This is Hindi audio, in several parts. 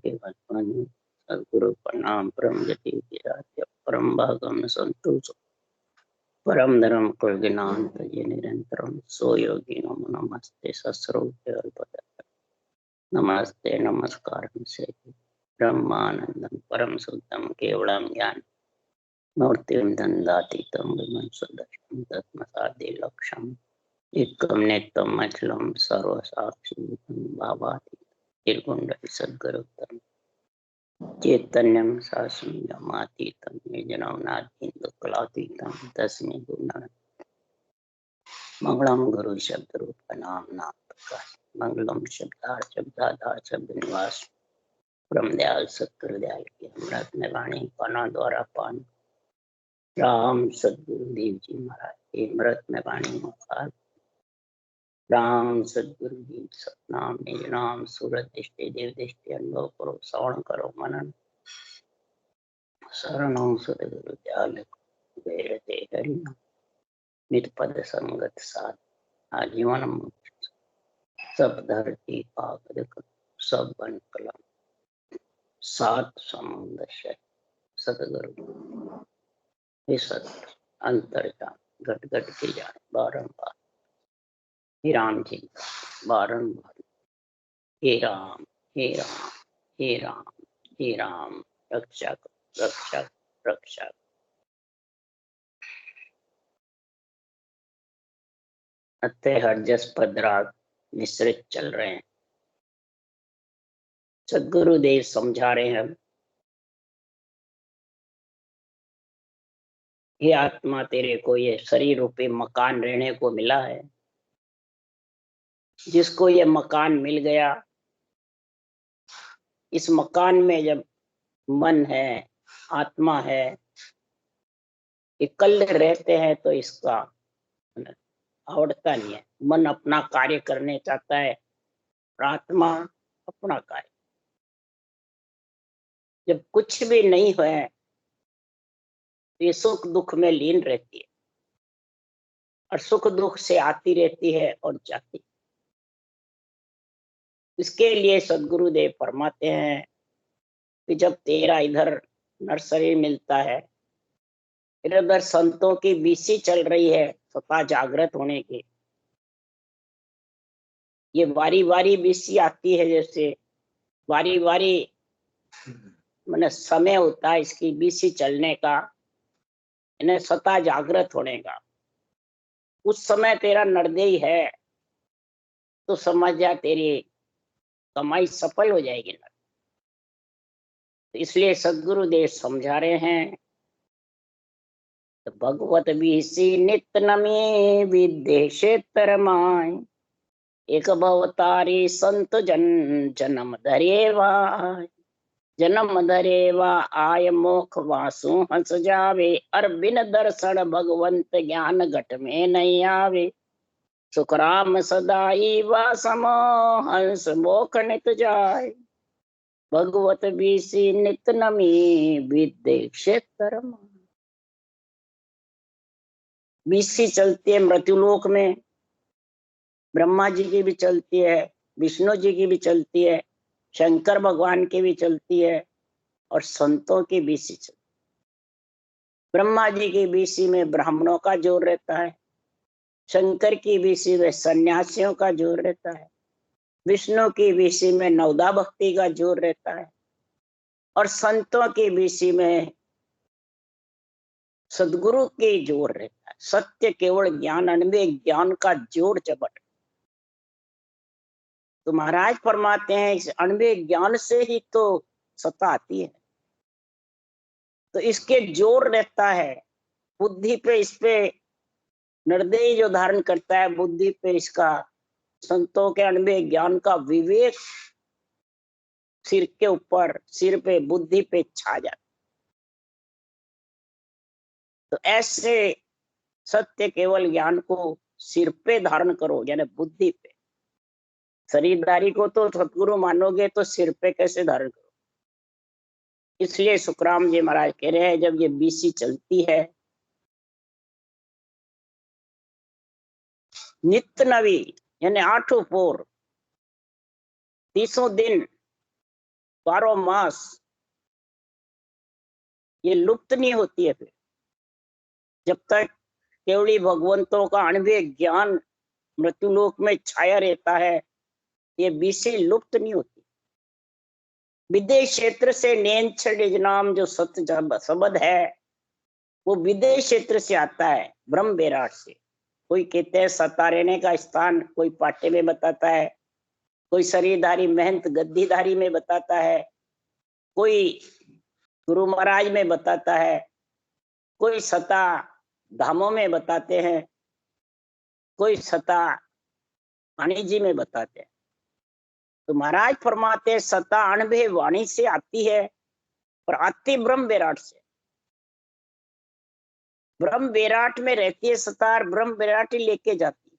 केवल सदगुरु प्रणाम परम गति परम भागम संतोष परम धर्म कुल ज्ञान तजे निरंतरम सो योगी नमो नमस्ते सस्रोत नमस्ते नमस्कार से ब्रह्मानंदम परम शुद्धम केवलम ज्ञान मूर्तिम दंडातीतम विमन सुदर्शनम तत्मसादि लक्ष्यम एकम नेतम अचलम सर्वसाक्षी भावातीत निर्गुण सद्गुरुतम चैतन्यम शासनमातीतम निजनवनादीन्दुकलातीतम तस्मै गुरुनानक मंगलम गुरु शब्द रूप नाम नाम प्रकाश मंगलम शब्दाधार शब्द निवास परम दयाल सतगुरु दयाल की अमृत में वाणी पाना द्वारा पान राम सदगुरु देव जी महाराज के अमृत में वाणी मुखार राम सदगुरु जी सतनाम निज नाम सूरत दृष्टि देव दृष्टि अनुभव करो श्रवण करो मनन शरणों सदगुरु दयाल वेरते हरि नित पद संगत साध आजीवन मुक्त सब धरती पावक सब बन कलम सात समुद्र सतगुरु विसत अंतर जान घट घट के जाने बारंबार हे राम जी बारंबार हे राम हे राम हे राम हे राम रक्षक रक्षक रक्षक। अतः हरजस पदराग मिश्रित चल रहे हैं। सदगुरुदेव समझा रहे हैं, ये आत्मा तेरे को ये शरीर रूपी मकान रहने को मिला है। जिसको ये मकान मिल गया, इस मकान में जब मन है आत्मा है इकल्ले रहते हैं तो इसका आवड़ता नहीं है। मन अपना कार्य करने चाहता है, आत्मा अपना कार्य। जब कुछ भी नहीं है तो ये सुख दुख में लीन रहती है और सुख दुख से आती रहती है और जाती। इसके लिए सदगुरुदेव फरमाते हैं कि जब तेरा इधर नर्सरी मिलता है, इधर उधर संतों की बीसी चल रही है सदा जागृत होने की, ये वारी वारी बीसी आती है, जैसे वारी वारी मैंने समय होता है इसकी बीसी चलने का, इन्हें सदा जागृत होने का। उस समय तेरा नरदेही है तो समझ जा तेरी कमाई सफल हो जाएगी ना। तो इसलिए सदगुरुदेव समझा रहे हैं, तो भगवत बीसी नित्य नमी विदेशे तरमाय एक भवतारी संत जन जन्म धरेवा जन्म धरेवा आय मोख वासु हंस जावे और बिन दर्शन भगवंत ज्ञान घट में नहीं आवे। सुखराम सदाई वासमो हंस मोख नित जाय भगवत बीसी नित नमी विद्य क्षेत्र। बीसी चलती है मृत्युलोक में, ब्रह्मा जी की भी चलती है, विष्णु जी की भी चलती है, शंकर भगवान की भी चलती है और संतों की बीसी चलती है। ब्रह्मा जी की बीसी में ब्राह्मणों का जोर रहता है, शंकर की बीसी में सन्यासियों का जोर रहता है, विष्णु की बीसी में नवदा भक्ति का जोर रहता है और संतों की बीसी में सदगुरु की जोर रहता है। सत्य केवल ज्ञान अनवे ज्ञान का जोर चबट। तो महाराज फरमाते हैं इस अनवे ज्ञान से ही तो सत्ता आती है। तो इसके जोर रहता है बुद्धि पे, इस पे निर्दयी जो धारण करता है बुद्धि पे, इसका संतों के अनवे ज्ञान का विवेक सिर के ऊपर, सिर पे, बुद्धि पे छा जाता। तो ऐसे सत्य केवल ज्ञान को सिर पे धारण करो, यानी बुद्धि पे। शरीरदारी को तो सतगुरु मानोगे तो सिर पे कैसे धारण करो। इसलिए सुखराम जी महाराज कह रहे हैं, जब ये बीसी चलती है नित्य नवी यानी 8 पोर 30 दिन 12 मास ये लुप्त नहीं होती है। फिर जब तक केवली भगवंतों का अणुभव ज्ञान मृत्युलोक में छाया रहता है, ये विषय लुप्त नहीं होती। विदेश क्षेत्र से नेंचड़ नाम जो सत्य शब्द है वो विदेश क्षेत्र से आता है, ब्रह्म विराट से। कोई कहते हैं सता रहने का स्थान, कोई पाट्य में बताता है, कोई शरीरधारी महंत गद्दीधारी में बताता है, कोई गुरु महाराज में बताता है, कोई सता धामों में बताते हैं, कोई सता वाणी जी में बताते हैं। तो महाराज फरमाते हैं सता अणुभव वाणी से आती है और आती ब्रह्म विराट से। ब्रह्म विराट में रहती है सता, ब्रह्म विराट ही लेके जाती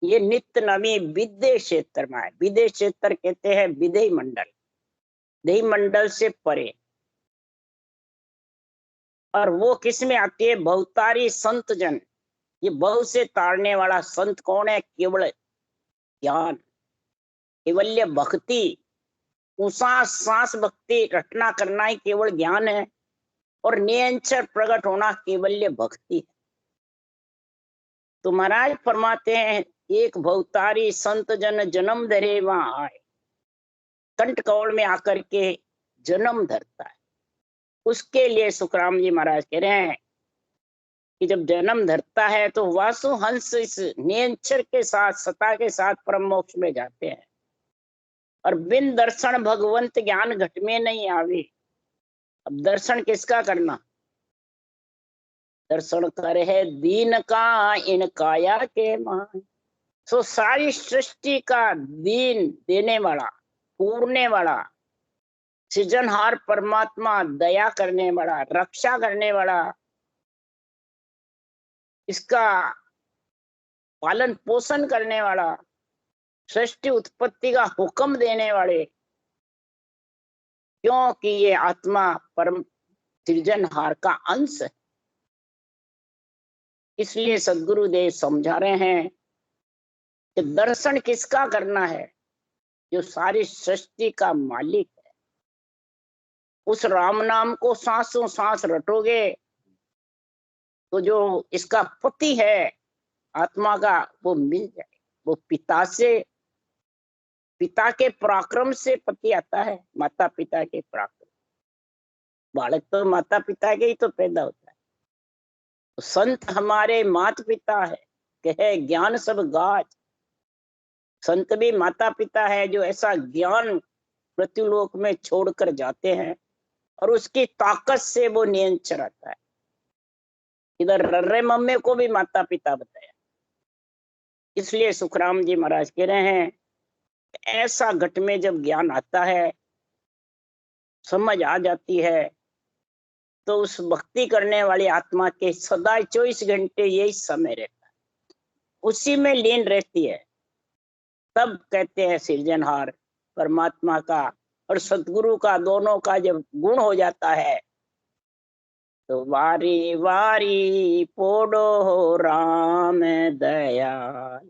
है। ये नित्य नवी विदेश क्षेत्र में है। विदेश क्षेत्र कहते हैं विदेही मंडल, देही मंडल से परे। और वो किस में आती है? बहुतारी संत जन। ये बहु से ताड़ने वाला संत कौन है? केवल ज्ञान, केवल्य भक्ति, उसास सांस भक्ति रटना करना ही केवल ज्ञान है, और निरंतर प्रकट होना केवल्य भक्ति है। तो महाराज फरमाते हैं एक बहुतारी संत जन जन्म धरे वहां आए, कंठ कौल में आकर के जन्म धरता है। उसके लिए सुखराम जी महाराज कह रहे हैं कि जब जन्म धरता है तो वासु हंस इस निरंतर के साथ सता के साथ परम मोक्ष में जाते हैं। और बिन दर्शन भगवंत ज्ञान घट में नहीं आवे। अब दर्शन किसका करना? दर्शन कर है दीन का इन काया के मान। सो सारी सृष्टि का दीन देने वाला, पूरने वाला, सृजनहार परमात्मा, दया करने वाला, रक्षा करने वाला, इसका पालन पोषण करने वाला, सृष्टि उत्पत्ति का हुक्म देने वाले, क्योंकि ये आत्मा परम सृजनहार का अंश है। इसलिए सद्गुरुदेव समझा रहे हैं कि दर्शन किसका करना है? जो सारी सृष्टि का मालिक है। उस राम नाम को सांसों सांस रटोगे तो जो इसका पति है आत्मा का, वो मिल जाए। वो पिता से, पिता के पराक्रम से पति आता है, माता पिता के पराक्रम। बालक तो माता पिता के ही तो पैदा होता है। तो संत हमारे माता पिता है, कहे ज्ञान सब गाज। संत भी माता पिता है जो ऐसा ज्ञान मृत्युलोक में छोड़कर जाते हैं, और उसकी ताकत से वो नियंत्रण आता है। इधर रर्रे मम्मे को भी माता पिता बताया। इसलिए सुखराम जी महाराज कह रहे हैं ऐसा घट में जब ज्ञान आता है, समझ आ जाती है, तो उस भक्ति करने वाली आत्मा के सदा 24 घंटे यही समय रहता है, उसी में लीन रहती है। तब कहते हैं सृजनहार परमात्मा का और सतगुरु का, दोनों का जब गुण हो जाता है तो वारी वारी पोड़ो राम दयाल,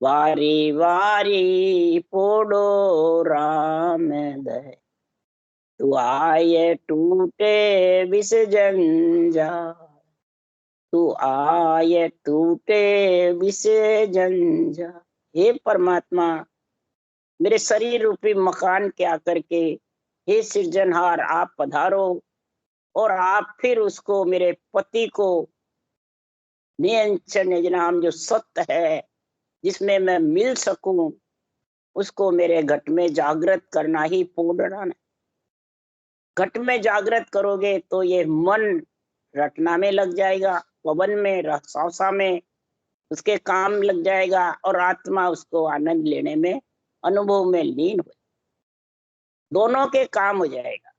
वारी वारी पोड़ो राम दयाल, तू आये टूटे विष जंजाल, तू आये टूटे विष जंजाल। हे परमात्मा, मेरे शरीर रूपी मकान के आकर के हे सृजनहार आप पधारो, और आप फिर उसको, मेरे पति को, निरंतर निज नाम जो सत्य है जिसमें मैं मिल सकूं, उसको मेरे घट में जागृत करना ही पूर्ण। घट में जागृत करोगे तो ये मन रटना में लग जाएगा, पवन में, रसावसा में उसके काम लग जाएगा, और आत्मा उसको आनंद लेने में, अनुभव में लीन हो, दोनों के काम हो जाएगा।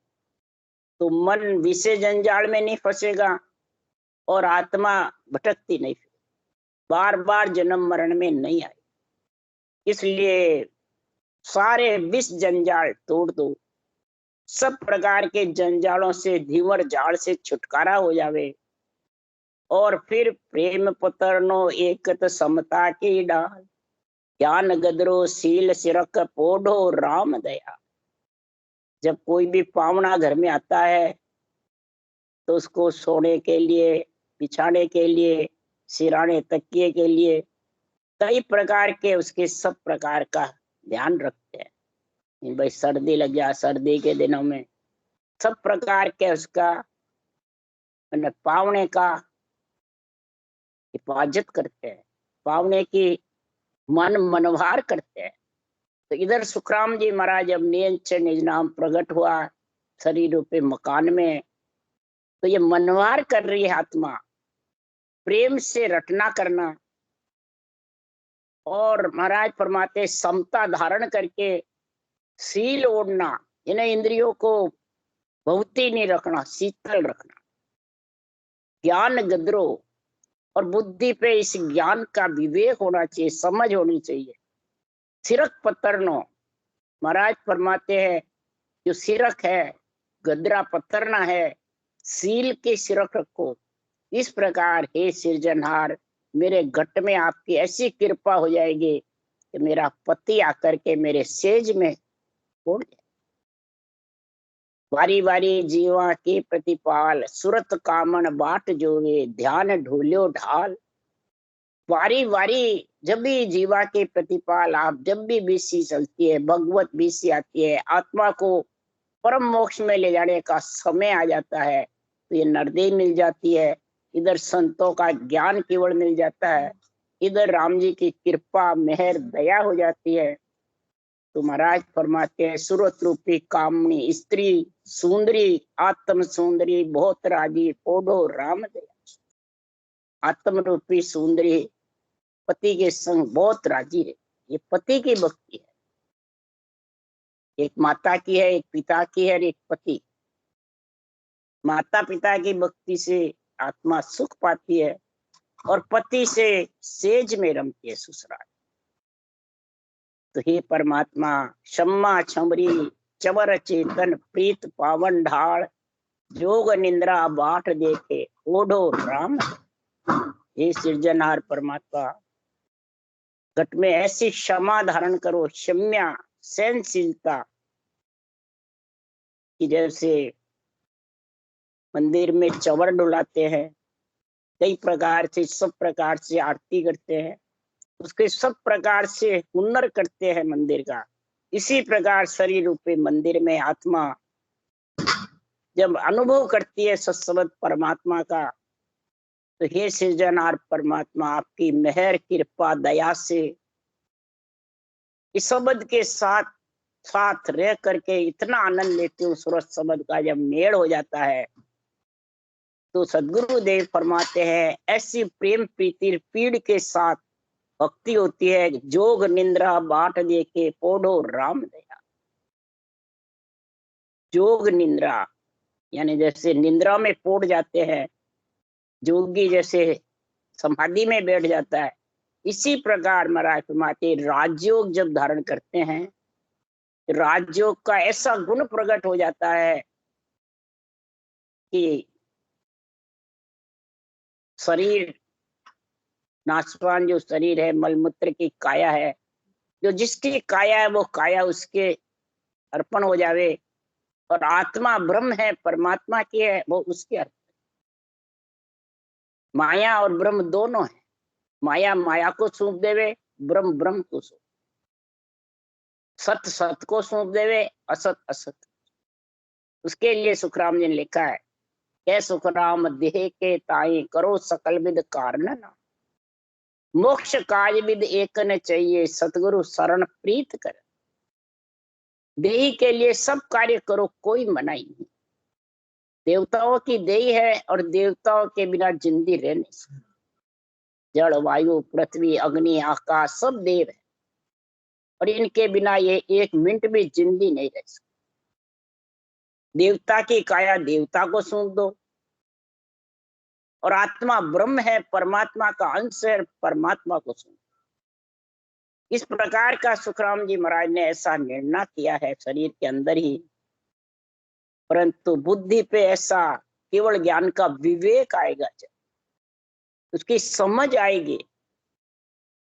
तो मन विषय जंजाल में नहीं फंसेगा और आत्मा भटकती नहीं, बार बार जन्म मरण में नहीं आई। इसलिए सारे विष जंजाल तोड़ दो, सब प्रकार के जंजालों से, धीवर जाल से छुटकारा हो जावे, और फिर प्रेम पतरनो एकत समता की डाल, ज्ञान गदरो शील सिरक पोढ़ो राम दया। जब कोई भी पावना घर में आता है तो उसको सोने के लिए, बिछाने के लिए, सिराने तकिए के लिए कई प्रकार के उसके सब प्रकार का ध्यान रखते हैं। भाई सर्दी लग जाए, सर्दी के दिनों में सब प्रकार के उसका पावने का हिफाजत करते हैं, पावने की मन मनवार करते हैं। तो इधर सुखराम जी महाराज जब निज निज नाम प्रकट हुआ शरीर रूपी मकान में, तो ये मनवार कर रही है आत्मा, प्रेम से रटना करना। और महाराज फरमाते समता धारण करके सील ओढ़ना, इन्हें इंद्रियों को बहुत ही नहीं रखना, शीतल रखना। ज्ञान गदरो, और बुद्धि पे इस ज्ञान का विवेक होना चाहिए, समझ होनी चाहिए। सिरक पत्तरनो, महाराज फरमाते हैं जो सिरक है, गदरा पत्तरना है, सील के सिरक रखो। इस प्रकार हे सृजनहार, मेरे घट में आपकी ऐसी कृपा हो जाएगी कि मेरा पति आकर के मेरे सेज में छोड़ जाए। वारी वारी जीवा के प्रतिपाल, सुरत कामन बाट जोवे, ध्यान ढोलियो ढाल। वारी वारी जब भी जीवा के प्रतिपाल, आप जब भी बीसी चलती है, भगवत बीसी आती है, आत्मा को परम मोक्ष में ले जाने का समय आ जाता है, तो ये नरदेह मिल जाती है, इधर संतों का ज्ञान केवल मिल जाता है, इधर राम जी की कृपा मेहर दया हो जाती है। तो महाराज फरमाते हैं सूरत रूपी कामनी स्त्री सुंदरी, आत्म सुंदरी बहुत राजी, पोढ़ो राम दया। आत्म रूपी सुंदरी पति के संग बहुत राजी है। ये पति की भक्ति है, एक माता की है, एक पिता की है, एक पति। माता पिता की भक्ति से आत्मा सुख पाती है और पति से सेज में रमती है ससुराल। तो हे परमात्मा, क्षमा छमरी चवर चेतन प्रीत पावन ढाल, जोग निंद्रा बाट देखे ओढ़ो राम। हे सृजनहार परमात्मा, घट में ऐसी क्षमा धारण करो, क्षम्या सहनशीलता कि जैसे मंदिर में चवर डुलाते हैं, कई प्रकार से सब प्रकार से आरती करते हैं, उसके सब प्रकार से हुनर करते हैं मंदिर का। इसी प्रकार शरीर रूपी मंदिर में आत्मा जब अनुभव करती है सत्संग परमात्मा का, तो हे सृजनहार परमात्मा, आपकी मेहर कृपा दया से इस शब्द के साथ साथ रह करके इतना आनंद लेती हूँ। सूरज शब्द का जब मेल हो जाता है तो सदगुरु देव फरमाते हैं ऐसी प्रेम प्रीति पीड़ के साथ भक्ति होती है, जोग निंद्रा बाट देखे पोढ़ो राम दया। जोग निंद्रा यानी जैसे निंद्रा में पोड़ जाते हैं, जोगी जैसे समाधि में बैठ जाता है, इसी प्रकार महाराज फरमाते राजयोग जब धारण करते हैं, राजयोग का ऐसा गुण प्रकट हो जाता है कि शरीर नाशवान जो शरीर है, मलमूत्र की काया है, जो जिसकी काया है वो काया उसके अर्पण हो जावे, और आत्मा ब्रह्म है, परमात्मा की है, वो उसके अर्पण। माया और ब्रह्म दोनों है, माया माया को सौंप देवे, ब्रह्म ब्रह्म को सौंप, सत सत को सौंप देवे, असत असत। उसके लिए सुखराम जी ने लिखा है, के सुखराम देह के ताई करो सकल विद कारण ना, मोक्ष काज विद एक न चाहिए, सतगुरु शरण प्रीत कर। देही के लिए सब कार्य करो, कोई मनाही नहीं। देवताओं की देही है और देवताओं के बिना जिंदगी रह नहीं सकती। जड़ वायु पृथ्वी अग्नि आकाश सब देव है, और इनके बिना ये एक मिनट भी जिंदगी नहीं रह सकती। देवता की काया देवता को सौंप दो, और आत्मा ब्रह्म है, परमात्मा का अंश है, परमात्मा को सौंप। इस प्रकार का सुखराम जी महाराज ने ऐसा निर्णय किया है शरीर के अंदर ही, परंतु बुद्धि पे ऐसा केवल ज्ञान का विवेक आएगा, उसकी समझ आएगी।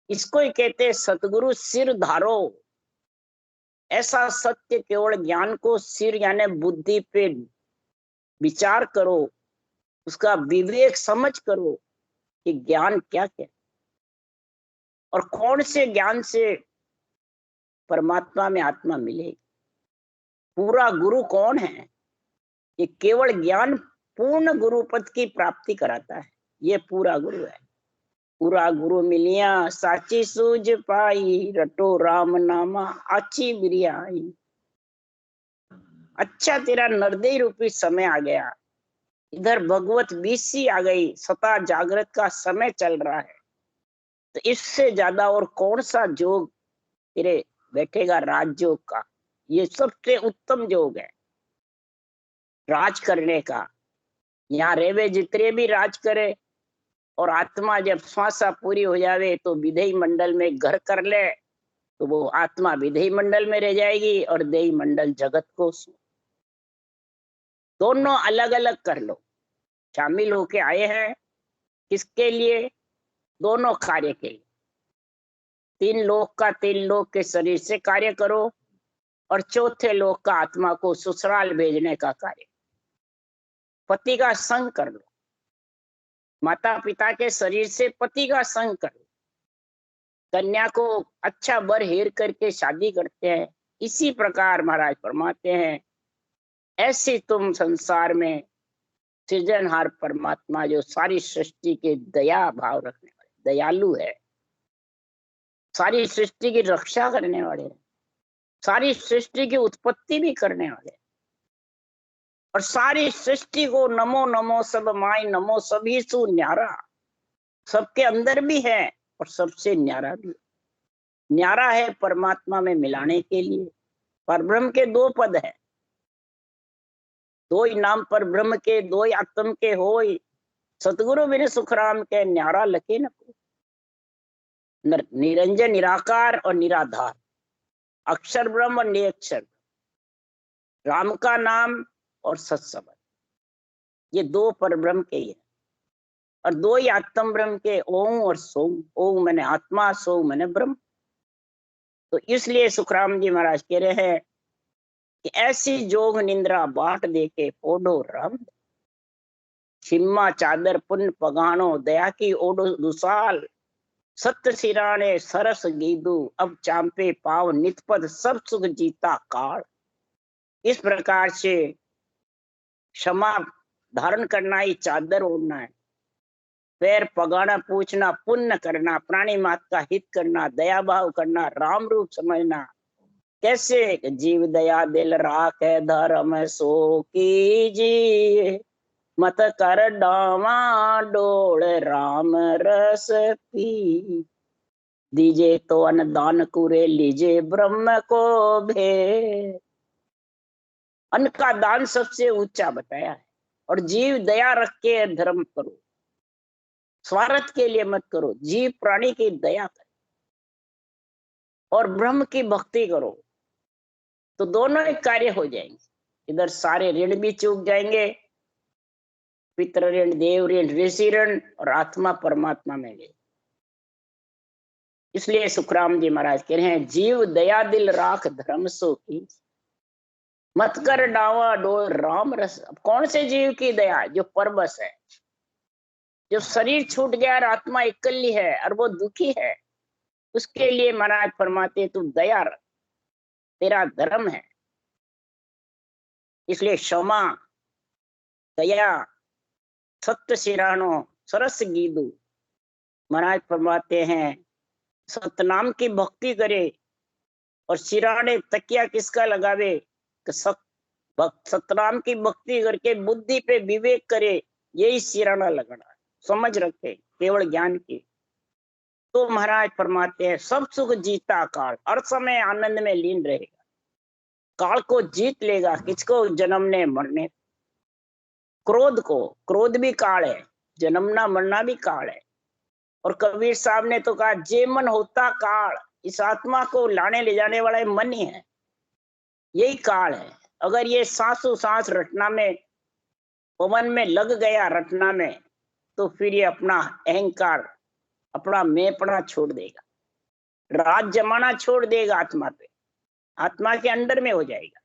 इसको ही कहते हैं सतगुरु सिर धारो, ऐसा सत्य केवल ज्ञान को सिर यानी बुद्धि पे विचार करो, उसका विवेक समझ करो कि ज्ञान क्या क्या और कौन से ज्ञान से परमात्मा में आत्मा मिलेगी। पूरा गुरु कौन है? ये केवल ज्ञान पूर्ण गुरु पद की प्राप्ति कराता है, ये पूरा गुरु है। पूरा गुरु मिलिया साची सूझ पाई, रटो राम नामा आची बिरियाई। अच्छा तेरा नरदेय रूपी समय आ गया, इधर भगवत बीसी आ गई, सता जागृत का समय चल रहा है, तो इससे ज्यादा और कौन सा जोग तेरे बैठेगा? राजयोग का ये सबसे उत्तम योग है राज करने का। यहाँ रेवे जितने भी राज करे, और आत्मा जब श्वासा पूरी हो जावे तो विधेय मंडल में घर कर ले, तो वो आत्मा विधेय मंडल में रह जाएगी और देही मंडल जगत को। दोनों अलग अलग कर लो। शामिल होके आए हैं किसके लिए? दोनों कार्य के लिए। तीन लोक के शरीर से कार्य करो, और चौथे लोक का आत्मा को ससुराल भेजने का कार्य। पति का संग कर लो, माता पिता के शरीर से पति का संग कर लो। कन्या को अच्छा वर हेर करके शादी करते हैं, इसी प्रकार महाराज फरमाते हैं ऐसी तुम संसार में सृजनहार परमात्मा जो सारी सृष्टि के दया भाव रखने वाले दयालु है, सारी सृष्टि की रक्षा करने वाले, सारी सृष्टि की उत्पत्ति भी करने वाले, और सारी सृष्टि को नमो नमो सब माई नमो सभी सु न्यारा, सबके अंदर भी है और सबसे न्यारा भी। न्यारा है परमात्मा में मिलाने के लिए। परब्रह्म के दो पद है, दो ही नाम पर ब्रह्म के, दो ही आत्म के होय, सतगुरु बिन सुखराम के न्यारा लके न को। निरंजन निराकार और निराधार, अक्षर ब्रह्म और निरक्षर, राम का नाम और सत्संग, ये दो पर ब्रह्म के ही है। और दो ही आत्म ब्रह्म के, ओम और सोम। ओम मैंने आत्मा, सोम मैंने ब्रह्म। तो इसलिए सुखराम जी महाराज कह रहे हैं कि ऐसी जोग निंद्रा बाट देके ओडो राम, छिम्मा चादर पुण्य पगानो दया की ओडो दुसाल, सत्य सिराने सरस गीदू अब चांपे पाव नितपद सब सुख जीता काल। इस प्रकार से क्षमा धारण करना ही चादर ओढ़ना है, पैर पगाना पूछना, पुण्य करना, प्राणी मात का हित करना, दया भाव करना, राम रूप समझना। कैसे? जीव दया दिल राख है धर्म सो कीजिए, मत कर डावा डोल राम रस पी, दीजे तो अन्नदान कुरे लीजे ब्रह्म को भेद। अन्न का दान सबसे ऊंचा बताया है। और जीव दया रख के धर्म करो, स्वार्थ के लिए मत करो, जीव प्राणी की दया करो और ब्रह्म की भक्ति करो, तो दोनों एक कार्य हो जाएंगे। इधर सारे ऋण भी चूक जाएंगे, पितृ ऋण, देव ऋण, ऋषि ऋण, और आत्मा परमात्मा में गए। इसलिए सुखराम जी महाराज कह रहे हैं जीव दया दिल राख धर्म सो की, मत कर डावा डोल राम रस। कौन से जीव की दया? जो परबस है, जो शरीर छूट गया और आत्मा इकल्ली है और वो दुखी है, उसके लिए महाराज फरमाते तू दया रख, तेरा धर्म है। इसलिए क्षमा, दया, सत्य सिरानो, सरस गीदू। महाराज फरमाते हैं सतनाम की भक्ति करे, और सिराने तकिया किसका लगावे? सतनाम की भक्ति करके बुद्धि पे विवेक करे, यही सिराना लगाना। समझ रखे केवल ज्ञान की, तो महाराज फरमाते हैं सब सुख जीता काल, हर समय आनंद में लीन रहेगा, काल को जीत लेगा। किसको? जन्मने मरने, क्रोध को। क्रोध भी काल है, जन्मना मरना भी काल है। और कबीर साहब ने तो कहा जे मन होता काल, इस आत्मा को लाने ले जाने वाला मन ही है, यही काल है। अगर ये सांसों सांस रटना में, पवन में लग गया रटना में, तो फिर ये अपना अहंकार, अपना मैंपना छोड़ देगा, राज जमाना छोड़ देगा आत्मा पे। आत्मा के अंडर में हो जाएगा।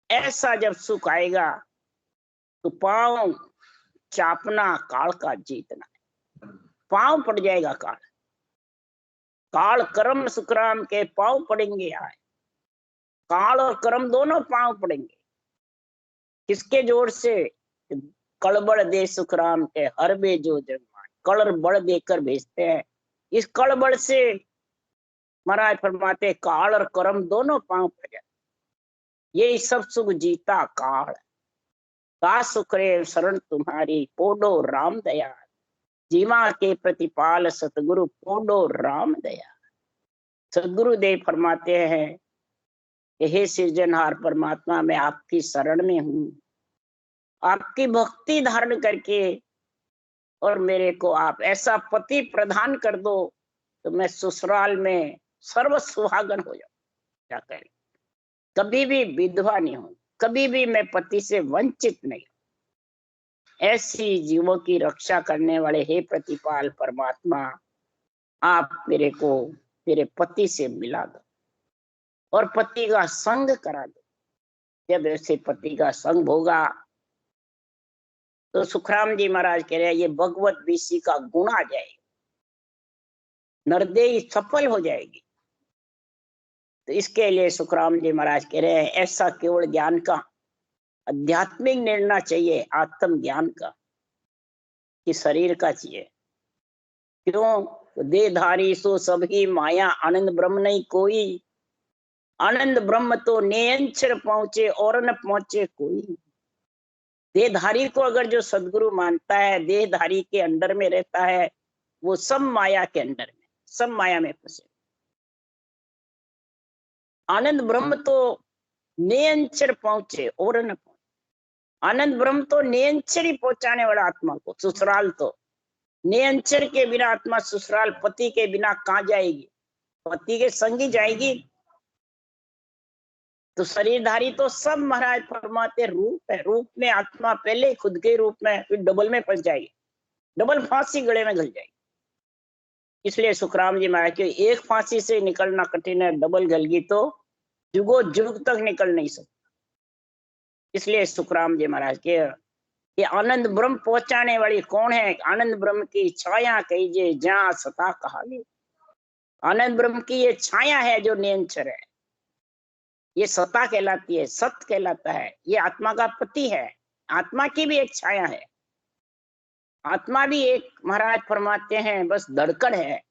ऐसा जब सुख आएगा तो पांव चापना काल का जीतना, पांव पड़ जाएगा काल, काल कर्म सुखराम के पांव पड़ेंगे। आए काल और कर्म दोनों पांव पड़ेंगे। किसके जोर से? कड़बड़ दे सुखराम के हर बे जो जगमान, कड़ बड़ देकर भेजते हैं। इस कड़बड़ से महाराज फरमाते काल और कर्म दोनों पांव पड़ जाते। ये सब सुख जीता काल, का सुख रे शरण तुम्हारी पोडो राम दया, जीवा के प्रतिपाल सतगुरु पोडो राम दया। सदगुरुदेव फरमाते हैं कि हे सृजनहार परमात्मा, मैं आपकी शरण में हूँ, आपकी भक्ति धारण करके और मेरे को आप ऐसा पति प्रदान कर दो तो मैं ससुराल में सर्व सुहागन हो जाऊं। जाकर कभी भी विधवा नहीं हूं, कभी भी मैं पति से वंचित नहीं हूं। ऐसी जीवों की रक्षा करने वाले हे प्रतिपाल परमात्मा, आप मेरे को मेरे पति से मिला दो और पति का संग करा दो। जब ऐसे पति का संग होगा तो सुखराम जी महाराज कह रहे हैं ये भगवत बीसी का गुण आ जाएगा, नरदेही सफल हो जाएगी। तो इसके लिए सुखराम जी महाराज कह रहे हैं ऐसा केवल ज्ञान का आध्यात्मिक निर्णय चाहिए, आत्म ज्ञान का, कि शरीर का चाहिए। क्यों? देहधारी सो सभी माया, आनंद ब्रह्म नहीं कोई। आनंद ब्रह्म तो नेंचर पहुंचे और न पहुंचे कोई। देहधारी को अगर जो सदगुरु मानता है, देहधारी के अंडर में रहता है, वो सब माया के अंडर में, सब माया में फंसे। आनंद ब्रह्म तो नेंचर पहुंचे और न पहुंचे। आनंद ब्रह्म तो नेंचर ही पहुंचाने वाला आत्मा को, ससुराल तो नेंचर के बिना आत्मा ससुराल, पति के बिना कहाँ जाएगी? पति के संग ही जाएगी। तो शरीरधारी तो सब महाराज फरमाते रूप है, रूप में आत्मा पहले खुद के रूप में, फिर डबल में फंस जाएगी, डबल फांसी गले में घल जाएगी। इसलिए सुखराम जी महाराज के एक फांसी से निकलना कठिन है, डबल गल गई तो जुगो जुग तक निकल नहीं सकता। इसलिए सुखराम जी महाराज के ये आनंद ब्रह्म पहुंचाने वाली कौन है? आनंद ब्रह्म की छाया कहीजे जहां सता कहानी। आनंद ब्रह्म की ये छाया है जो नेंचर है, ये सता कहलाती है, सत्य कहलाता है। ये आत्मा का पति है, आत्मा की भी एक छाया है। आत्मा भी एक महाराज फरमाते हैं बस धड़कन है,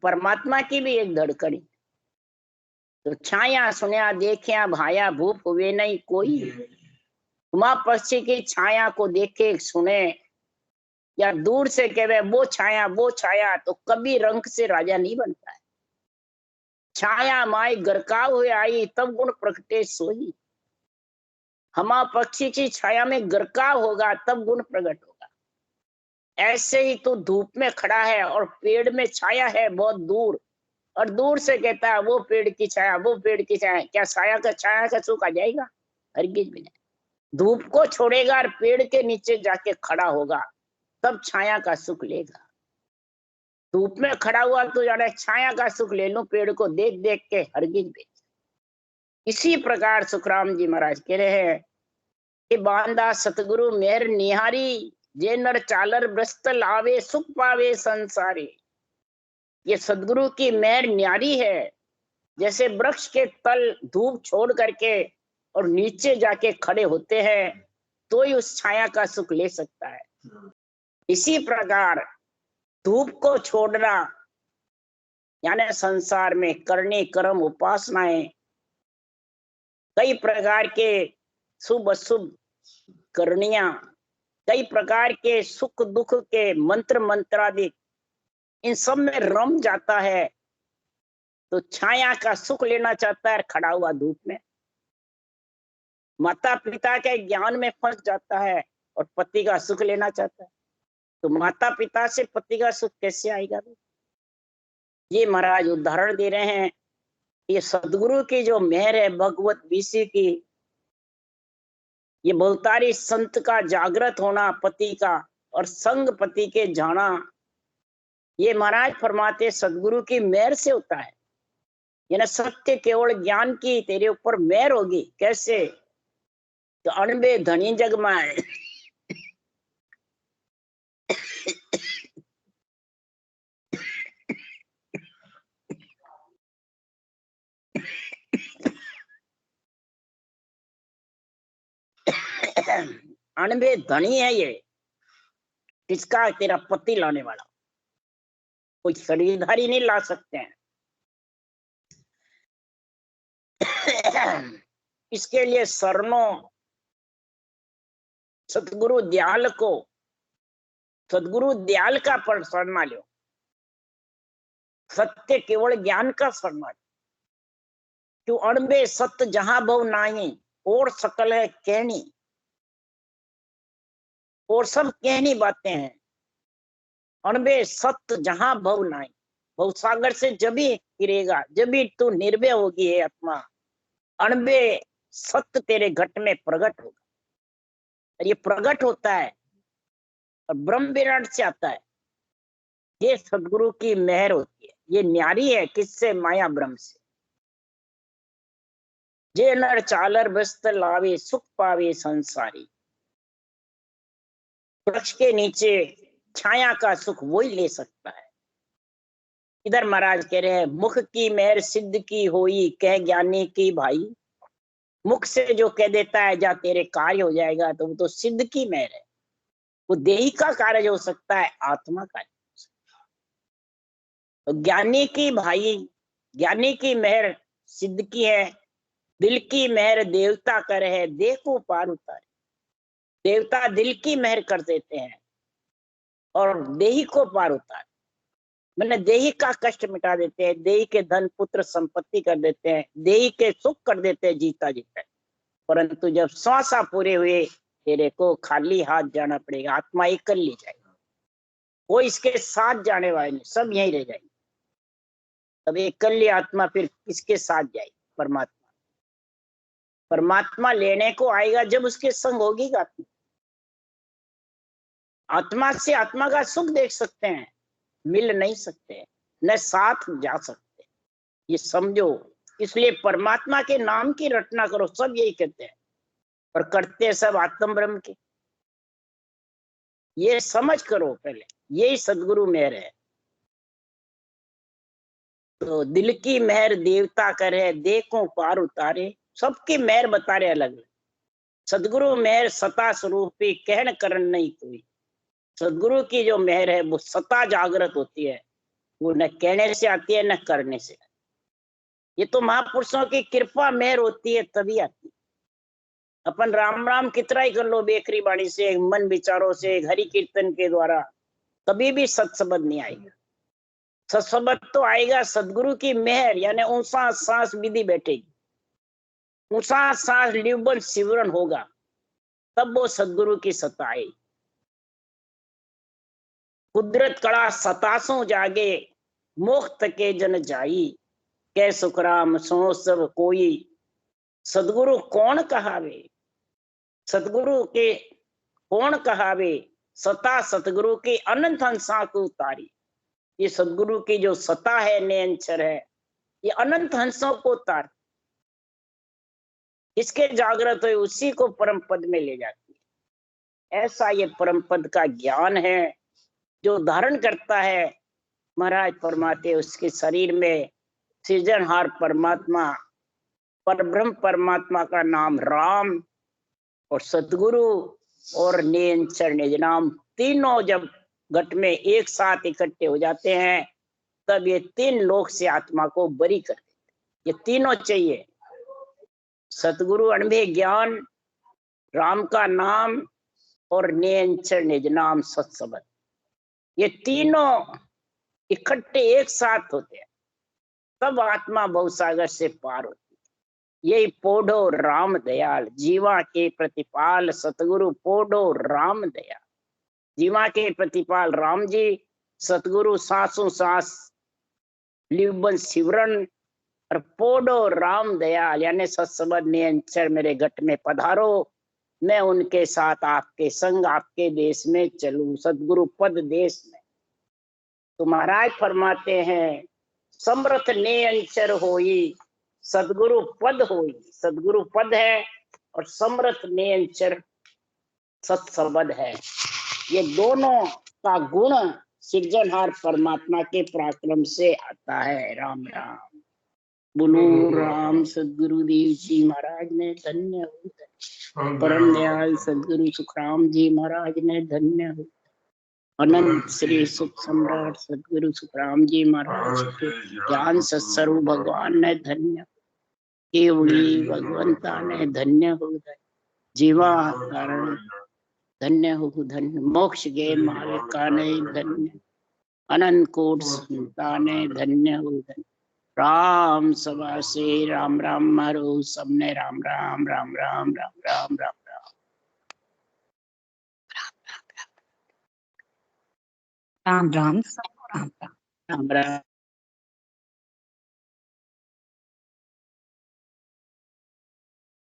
परमात्मा की भी एक धड़कन। तो छाया सुनया देखिया भाया, भूप हुए नहीं कोई। उमा पक्षी की छाया को देखे सुने या दूर से कहे वो छाया वो छाया, तो कभी रंग से राजा नहीं बनता है। छाया माई गरकाव हुए आई, तब गुण प्रगटे सोई। हमा पक्षी की छाया में गरकाव होगा तब गुण प्रकट होगा। ऐसे ही तो धूप में खड़ा है और पेड़ में छाया है बहुत दूर, और दूर से कहता है वो पेड़ की छाया, वो पेड़ की छाया। क्या छाया का सुख आ जाएगा? हरगिज भी नहीं। धूप को छोड़ेगा और पेड़ के नीचे जाके खड़ा होगा तब छाया का सुख लेगा। धूप में खड़ा हुआ तो जाने छाया का सुख ले लूं, पेड़ को देख देख के हरगिज भी। इसी प्रकार सुखराम जी महाराज कह रहे हैं कि बांदा सतगुरु मेहर निहारी, जे नर चालर ब्रस्तल आवे, सुख पावे संसारी। ये सदगुरु की मेहर न्यारी है। जैसे वृक्ष के तल धूप छोड़ करके और नीचे जाके खड़े होते हैं तो ही उस छाया का सुख ले सकता है। इसी प्रकार धूप को छोड़ना यानी संसार में करने कर्म उपासनाएं, कई प्रकार के शुभ अशुभ करनिया, कई प्रकार के सुख दुख के मंत्र मंत्रादि, इन सब में रम जाता है तो छाया का सुख लेना चाहता है खड़ा हुआ धूप में। माता पिता के ज्ञान में फंस जाता है और पति का सुख लेना चाहता है, तो माता पिता से पति का सुख कैसे आएगा? ये महाराज उदाहरण दे रहे हैं। ये सदगुरु की जो मेहर है भगवत बीसी की, ये बोलतारी संत का जागृत होना पति का और संग पति के जाना, ये महाराज फरमाते सदगुरु की मेहर से होता है। यानी सत्य केवल ज्ञान की तेरे ऊपर मेहर होगी। कैसे? तो अणबे धनी जग में अणबे धनी है ये। किसका? तेरा पति लाने वाला। कोई शरीरधारी नहीं ला सकते हैं। इसके लिए शरणों सतगुरु दयाल को, सतगुरु दयाल का पर शरणा लो। सत्य केवल ज्ञान का शरणा लो। क्यों? अणबे सत्य जहां भव नाही, और सकल है कहनी। और सब कहनी बातें हैं। अणबे सत्य जहां भव नाही, भव सागर से जब भी गिरेगा, जब भी तू निर्भय होगी है आत्मा, अणबे सत्य तेरे घट में प्रकट होगा। और ये प्रकट होता है और ब्रह्म विराट से आता है। ये सदगुरु की मेहर होती है। ये न्यारी है। किससे? माया ब्रह्म से। जे नर चालर बस्त लावे, सुख पावे संसारी। वृक्ष के नीचे छाया का सुख वही ले सकता है। इधर महाराज कह रहे हैं, मुख की मेहर सिद्ध की होई, कह ज्ञानी की भाई। मुख से जो कह देता है जा तेरे कार्य हो जाएगा, तो वो तो सिद्ध की मेहर है। वो देही का कार्य हो सकता है, आत्मा का। तो ज्ञानी की भाई, ज्ञानी की मेहर सिद्ध की है। दिल की मेहर देवता कर है, देखो पार उतारे। देवता दिल की मेहर कर देते हैं और देही को पार उतारे। मैंने देही का कष्ट मिटा देते हैं, देही के धन पुत्र संपत्ति कर देते हैं, देही के सुख कर देते हैं जीता जीता। परंतु जब श्वासा पूरे हुए, तेरे को खाली हाथ जाना पड़ेगा। आत्मा एकल ली जाएगी, कोई इसके साथ जाने वाले नहीं, सब यहीं रह जाएंगे। तब एकल्य आत्मा फिर किसके साथ जाएगी? परमात्मा। परमात्मा लेने को आएगा जब उसके संग होगी आत्मा। आत्मा से आत्मा का सुख देख सकते हैं, मिल नहीं सकते, न साथ जा सकते। ये समझो। इसलिए परमात्मा के नाम की रटना करो, सब यही कहते हैं, और करते सब आत्म ब्रह्म के। ये समझ करो पहले, यही सदगुरु मेहर है। तो दिल की मेहर देवता करे, देखो पार उतारे। सबकी मेहर बता रहे अलग अलग। सदगुरु मेहर सता स्वरूपी, कहन करन नहीं कोई। सदगुरु की जो मेहर है वो सता जागृत होती है। वो न कहने से आती है न करने से। ये तो महापुरुषों की कृपा मेहर होती है, तभी आती है। अपन राम राम कितना ही कर लो, बेखरी बाणी से, मन विचारों से, हरि कीर्तन के द्वारा, कभी भी सत्सबद नहीं आएगा। सत्सबद तो आएगा सदगुरु की मेहर, यानी ऊंचा सांस विधि बैठेगी, ऊंचा सांस लिवबन सिवरण होगा, तब वो सदगुरु की सत्ता आएगी। कुदरत कड़ा सतासों जागे, मोक्त के जन जाई। कै सुखराम सो सब कोई, सदगुरु कौन कहावे। सदगुरु के कौन कहावे, सता सतगुरु की अनंत हंसा को उतारी। ये सदगुरु की जो सता है, निरंतर है, ये अनंत हंसों को उतार, इसके जागृत हुए उसी को परम पद में ले जाती है। ऐसा ये परम पद का ज्ञान है जो धारण करता है। महाराज फरमाते उसके शरीर में सृजनहार परमात्मा, परब्रह्म परमात्मा का नाम राम, और सतगुरु और निरंतर निज नाम, तीनों जब घट में एक साथ इकट्ठे हो जाते हैं, तब ये तीन लोक से आत्मा को बरी कर देते। ये तीनों चाहिए, सतगुरु अनुभव ज्ञान, राम का नाम और निरंतर निज नाम सत्सबद। ये तीनों इकट्ठे एक साथ होते हैं, तब आत्मा भवसागर से पार होती है। यही पोढ़ो राम दयाल, जीवा के प्रतिपाल सतगुरु पोढ़ो राम दयाल। जीवा के प्रतिपाल राम जी, सतगुरु सांसों सांस लिवबन सिवरण, और पोढ़ो राम दयाल, यानी सत्सबद निरंतर मेरे घट में पधारो। मैं उनके साथ आपके संग आपके देश में चलूं, सदगुरु पद देश में। तो महाराज फरमाते हैं, समर्थ ने अंचर होई, सदगुरु पद होई। सदगुरु पद है और समर्थ ने अंचर सत्सबद है। ये दोनों का गुण सृजनहार परमात्मा के पराक्रम से आता है। राम राम बोलो राम। सदगुरु देव जी महाराज ने धन्य हो। परम दयाल सदगुरु सुखराम जी महाराज ने धन्य हो। अनंत श्री सुख सम्राट सदगुरु सुखराम जी महाराज के ज्ञान सत्स्वरूप भगवान ने धन्य। केवली भगवंता ने धन्य हो। जीवा कारण धन्य हो। धन्य मोक्ष गे मालिका ने धन्य। अनंत कोट संता ने धन्य हो। धन्य राम सभा से राम राम मारो सबने। राम राम राम राम राम राम राम राम राम सबको राम राम राम राम।